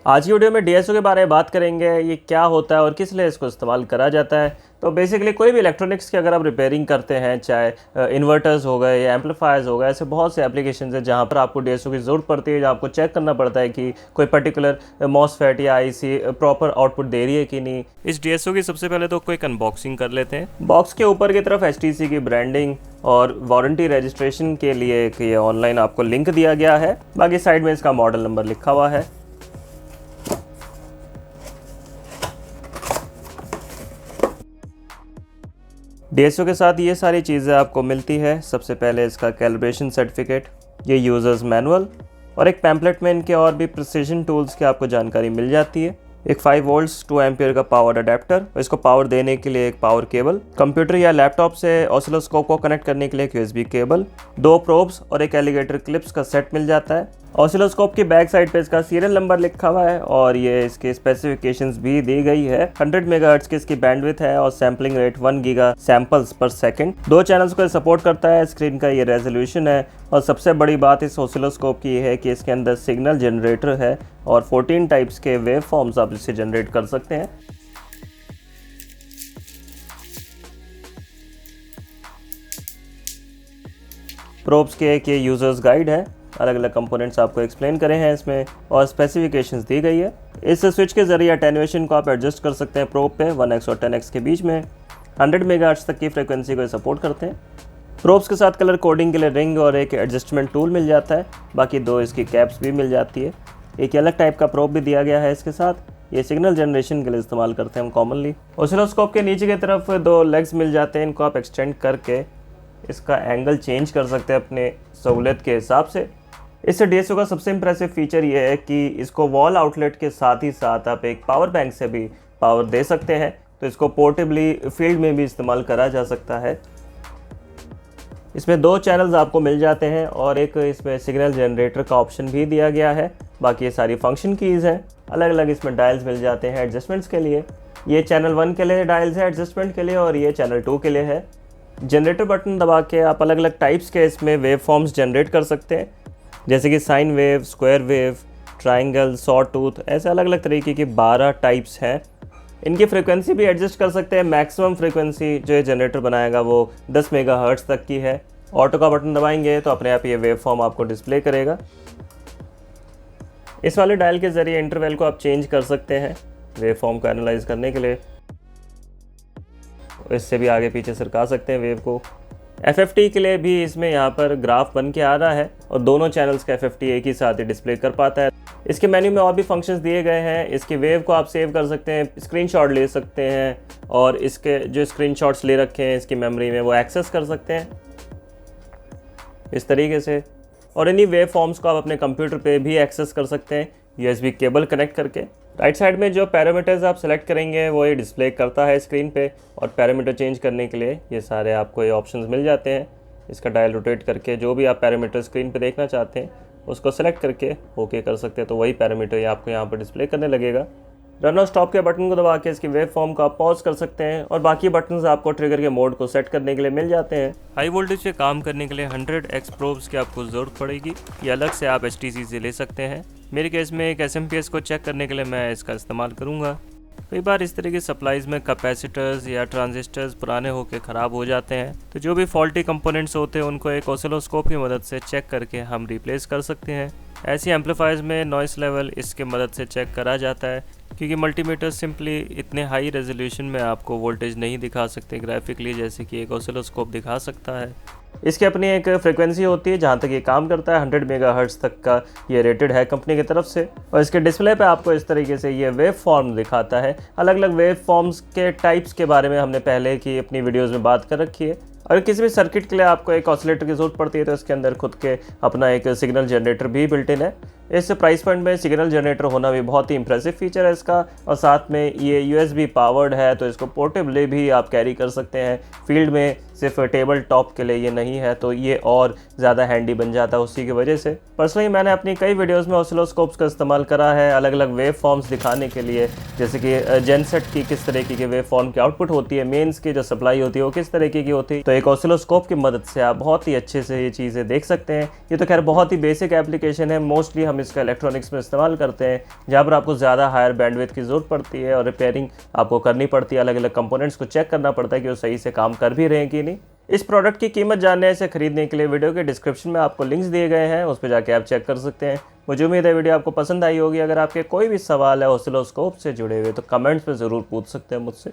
आज की वीडियो में डीएसओ के बारे में बात करेंगे। ये क्या होता है और किस लिए इसको इस्तेमाल करा जाता है। तो बेसिकली कोई भी इलेक्ट्रॉनिक्स की अगर आप रिपेयरिंग करते हैं, चाहे इन्वर्टर्स हो गए या एम्पलीफायर्स हो गए, ऐसे बहुत से एप्लीकेशंस हैं जहाँ पर आपको डीएसओ की ज़रूरत पड़ती है, जहाँ आपको चेक करना पड़ता है कि कोई पर्टिकुलर मॉसफेट या आईसी प्रॉपर आउटपुट दे रही है कि नहीं। इस डीएसओ की सबसे पहले तो कोई अनबॉक्सिंग कर लेते हैं। बॉक्स के ऊपर की तरफ एचटीसी की ब्रांडिंग और वारंटी रजिस्ट्रेशन के लिए एक ये ऑनलाइन आपको लिंक दिया गया है। बाकी साइड में इसका मॉडल नंबर लिखा हुआ है। डीएसओ के साथ ये सारी चीज़ें आपको मिलती है। सबसे पहले इसका कैलिब्रेशन सर्टिफिकेट, ये यूज़र्स मैनुअल और एक पैम्पलेट में इनके और भी प्रिसीजन टूल्स की आपको जानकारी मिल जाती है। एक 5 वोल्ट्स 2 एम्पियर का पावर अडेप्टर, इसको पावर देने के लिए एक पावर केबल, कंप्यूटर या लैपटॉप से ऑसिलोस्कोप को कनेक्ट करने के लिए एक यूएसबी केबल, 2 प्रोब्स और एक एलिगेटर क्लिप्स का सेट मिल जाता है। ऑसिलोस्कोप की बैक साइड पे इसका सीरियल नंबर लिखा हुआ है और ये इसके स्पेसिफिकेशंस भी दी गई है। 100 मेगाहर्ट्ज की इसकी बैंडविड्थ है और सैम्पलिंग रेट 1 गीगा सैंपल्स पर सेकंड। 2 चैनल्स को सपोर्ट करता है। स्क्रीन का ये रेजोल्यूशन है और सबसे बड़ी बात इस ऑसिलोस्कोप की है कि इसके अंदर सिग्नल जनरेटर है और 14 टाइप्स के वेव फॉर्म्स आप इससे जनरेट कर सकते हैं। प्रोब्स के एक ये यूजर्स गाइड है, अलग अलग कंपोनेंट्स आपको एक्सप्लेन करे हैं इसमें और स्पेसिफिकेशंस दी गई है। इस स्विच के जरिए अटेन्यूएशन को आप एडजस्ट कर सकते हैं प्रोब पे 1x और 10x के बीच में। 100 मेगाहर्ट्ज तक की फ्रीक्वेंसी को सपोर्ट करते हैं। प्रोब्स के साथ कलर कोडिंग के लिए रिंग और एक एडजस्टमेंट टूल मिल जाता है। बाकी 2 इसकी कैप्स भी मिल जाती है। एक अलग टाइप का प्रोब भी दिया गया है इसके साथ। ये सिग्नल जनरेशन के लिए इस्तेमाल करते हैं हम कॉमनली। ऑसिलोस्कोप के नीचे की तरफ 2 लेग्स मिल जाते हैं। इनको आप एक्सटेंड करके इसका एंगल चेंज कर सकते हैं अपने सहूलियत के हिसाब से। इस डीएसओ का सबसे इंप्रेसिव फीचर ये है कि इसको वॉल आउटलेट के साथ ही साथ आप एक पावर बैंक से भी पावर दे सकते हैं, तो इसको पोर्टेबली फील्ड में भी इस्तेमाल करा जा सकता है। इसमें 2 चैनल्स आपको मिल जाते हैं और एक इसमें सिग्नल जनरेटर का ऑप्शन भी दिया गया है। बाकी ये सारी फंक्शन कीज़ हैं। अलग अलग इसमें डायल्स मिल जाते हैं एडजस्टमेंट्स के लिए। ये चैनल 1 के लिए डायल्स है एडजस्टमेंट के लिए और ये चैनल 2 के लिए है। जनरेटर बटन दबा के आप अलग अलग टाइप्स के इसमें वेव फॉर्म्स जनरेट कर सकते हैं, जैसे कि sine wave, square wave, triangle, saw tooth, ऐसे अलग अलग तरीके के 12 टाइप्स हैं। इनकी फ्रीक्वेंसी भी एडजस्ट कर सकते हैं। मैक्सिमम फ्रीक्वेंसी जो ये जनरेटर बनाएगा वो 10 मेगाहर्ट्ज तक की है। ऑटो का बटन दबाएंगे तो अपने आप ये वेव फॉर्म आपको डिस्प्ले करेगा। इस वाले डायल के ज़रिए इंटरवल को आप चेंज कर सकते हैं वेव फॉर्म को एनालाइज करने के लिए। इससे भी आगे पीछे सरका सकते हैं वेव को। FFT के लिए भी इसमें यहाँ पर ग्राफ बन के आ रहा है और दोनों चैनल्स का FFT एक ही साथ ही डिस्प्ले कर पाता है। इसके मेन्यू में और भी फंक्शंस दिए गए हैं। इसकी वेव को आप सेव कर सकते हैं, स्क्रीनशॉट ले सकते हैं और इसके जो स्क्रीनशॉट्स ले रखे हैं इसकी मेमोरी में वो एक्सेस कर सकते हैं इस तरीके से। और इन्हीं वेव फॉर्म्स को आप अपने कंप्यूटर पे भी एक्सेस कर सकते हैं USB केबल कनेक्ट करके। राइट साइड में जो पैरामीटर्स आप सेलेक्ट करेंगे वो ये डिस्प्ले करता है स्क्रीन पे और पैरामीटर चेंज करने के लिए ये सारे आपको ये ऑप्शंस मिल जाते हैं। इसका डायल रोटेट करके जो भी आप पैरामीटर स्क्रीन पे देखना चाहते हैं उसको सेलेक्ट करके ओके कर सकते हैं, तो वही पैरामीटर ये आपको यहाँ पर डिस्प्ले करने लगेगा। रन और स्टॉप के बटन को दबा के इसकी वेव फॉर्म को आप पॉज कर सकते हैं और बाकी बटन्स आपको ट्रिगर के मोड को सेट करने के लिए मिल जाते हैं। हाई वोल्टेज पे काम करने के लिए 100x प्रोब्स की आपको ज़रूरत पड़ेगी। ये अलग से आप HTC से ले सकते हैं। मेरे केस में एक SMPS को चेक करने के लिए मैं इसका इस्तेमाल करूँगा। कई बार इस तरह की सप्लाईज़ में कैपेसिटर्स या ट्रांजिस्टर्स पुराने होकर ख़राब हो जाते हैं, तो जो भी फॉल्टी कंपोनेंट्स होते हैं उनको एक ऑसिलोस्कोप की मदद से चेक करके हम रिप्लेस कर सकते हैं। ऐसी एम्पलीफायर्स में नॉइस लेवल इसके मदद से चेक करा जाता है, क्योंकि मल्टीमीटर सिंपली इतने हाई रेजोल्यूशन में आपको वोल्टेज नहीं दिखा सकते ग्राफिकली जैसे कि एक ऑसिलोस्कोप दिखा सकता है। इसकी अपनी एक फ्रीक्वेंसी होती है जहाँ तक ये काम करता है। 100 मेगाहर्ट्ज तक का ये रेटेड है कंपनी की तरफ से और इसके डिस्प्ले पे आपको इस तरीके से ये वेव फॉर्म दिखाता है। अलग अलग वेव फॉर्म्स के टाइप्स के बारे में हमने पहले की अपनी वीडियोज़ में बात कर रखी है। और किसी भी सर्किट के लिए आपको एक ऑसिलेटर की ज़रूरत पड़ती है तो इसके अंदर खुद के अपना एक सिग्नल जनरेटर भी बिल्ट इन है। इस प्राइस पॉइंट में सिग्नल जनरेटर होना भी बहुत ही इंप्रेसिव फीचर है इसका। और साथ में ये USB पावर्ड है तो इसको पोर्टेबली भी आप कैरी कर सकते हैं। फील्ड में सिर्फ टेबल टॉप के लिए ये नहीं है, तो ये और ज़्यादा हैंडी बन जाता है उसी की वजह से। पर्सनली मैंने अपनी कई वीडियोज़ में ऑसिलोस्कोप्स का इस्तेमाल करा है अलग अलग वेव फॉर्म्स दिखाने के लिए, जैसे कि जेनसेट की किस तरीके की वेव फॉर्म की आउटपुट होती है, मेंस की जो सप्लाई होती है वो किस तरीके की होती है। तो एक ऑसिलोस्कोप की मदद से आप बहुत ही अच्छे से ये चीज़ें देख सकते हैं। ये तो खैर बहुत ही बेसिक एप्लीकेशन है, मोस्टली हम इसका इलेक्ट्रॉनिक्स में इस्तेमाल करते हैं, जहाँ पर आपको ज़्यादा हायर बैंडविड्थ की ज़रूरत पड़ती है और रिपेयरिंग आपको करनी पड़ती है, अलग अलग कंपोनेंट्स को चेक करना पड़ता है कि वो सही से काम कर भी रहे हैं कि नहीं। इस प्रोडक्ट की कीमत जानने से खरीदने के लिए वीडियो के डिस्क्रिप्शन में आपको लिंक्स दिए गए हैं, उस पर जाके आप चेक कर सकते हैं। मुझे उम्मीद है वीडियो आपको पसंद आई होगी। अगर आपके कोई भी सवाल है ऑसिलोस्कोप से जुड़े हुए तो कमेंट्स में ज़रूर पूछ सकते हैं मुझसे।